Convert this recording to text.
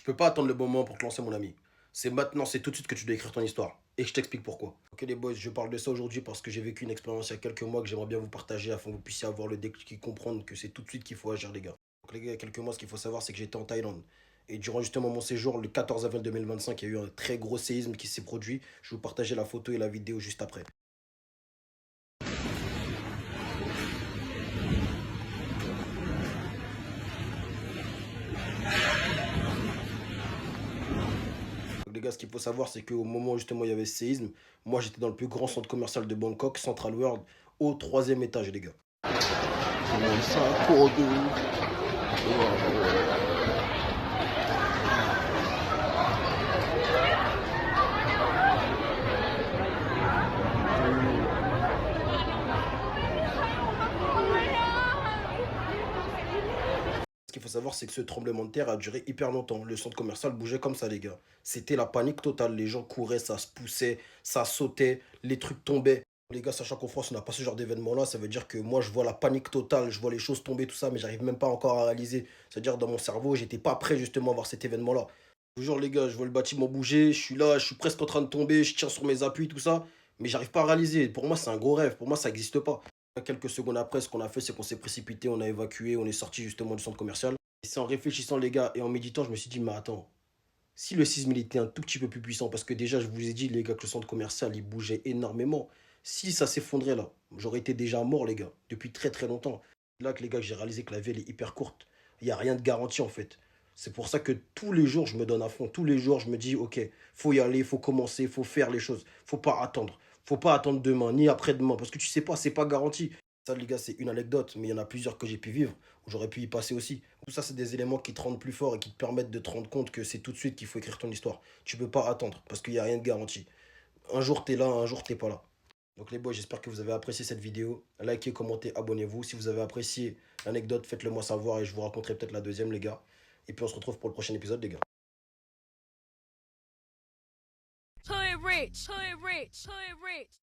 Tu peux pas attendre le bon moment pour te lancer, mon ami. C'est maintenant, c'est tout de suite que tu dois écrire ton histoire. Et je t'explique pourquoi. Ok les boys, je parle de ça aujourd'hui parce que j'ai vécu une expérience il y a quelques mois que j'aimerais bien vous partager afin que vous puissiez avoir le déclic et comprendre que c'est tout de suite qu'il faut agir les gars. Donc les gars, il y a quelques mois, ce qu'il faut savoir, c'est que j'étais en Thaïlande. Et durant justement mon séjour, le 14 avril 2025, il y a eu un très gros séisme qui s'est produit. Je vais vous partager la photo et la vidéo juste après. Donc les gars, ce qu'il faut savoir, c'est qu'au moment où justement il y avait ce séisme, moi j'étais dans le plus grand centre commercial de Bangkok, Central World, au troisième étage les gars. Ça pour deux. Ce qu'il faut savoir, c'est que ce tremblement de terre a duré hyper longtemps. Le centre commercial bougeait comme ça, les gars. C'était la panique totale. Les gens couraient, ça se poussait, ça sautait, les trucs tombaient. Les gars, sachant qu'en France, on n'a pas ce genre d'événement-là, ça veut dire que moi, je vois la panique totale, je vois les choses tomber, tout ça, mais j'arrive même pas encore à réaliser. C'est-à-dire, dans mon cerveau, j'étais pas prêt justement à voir cet événement-là. Toujours, les gars, je vois le bâtiment bouger, je suis là, je suis presque en train de tomber, je tire sur mes appuis, tout ça, mais j'arrive pas à réaliser. Pour moi, c'est un gros rêve. Pour moi, ça n'existe pas. Quelques secondes après, ce qu'on a fait, c'est qu'on s'est précipité, on a évacué, on est sorti justement du centre commercial. Et c'est en réfléchissant, les gars, et en méditant, je me suis dit, mais attends, si le sisme il était un tout petit peu plus puissant, parce que déjà, je vous ai dit, les gars, que le centre commercial, il bougeait énormément. Si ça s'effondrait là, j'aurais été déjà mort, les gars, depuis très très longtemps. Là, que les gars, que j'ai réalisé que la vie, elle est hyper courte. Il n'y a rien de garanti, en fait. C'est pour ça que tous les jours, je me donne à fond. Tous les jours, je me dis, ok, faut y aller, faut commencer, faut faire les choses. Faut pas attendre. Faut pas attendre demain, ni après-demain, parce que tu sais pas, c'est pas garanti. Ça, les gars, c'est une anecdote, mais il y en a plusieurs que j'ai pu vivre, où j'aurais pu y passer aussi. Tout ça, c'est des éléments qui te rendent plus fort et qui te permettent de te rendre compte que c'est tout de suite qu'il faut écrire ton histoire. Tu peux pas attendre, parce qu'il n'y a rien de garanti. Un jour, t'es là, un jour, t'es pas là. Donc les boys, j'espère que vous avez apprécié cette vidéo. Likez, commentez, abonnez-vous. Si vous avez apprécié l'anecdote, faites-le moi savoir et je vous raconterai peut-être la deuxième, les gars. Et puis on se retrouve pour le prochain épisode, les gars. Hood rich, hood rich, hood rich.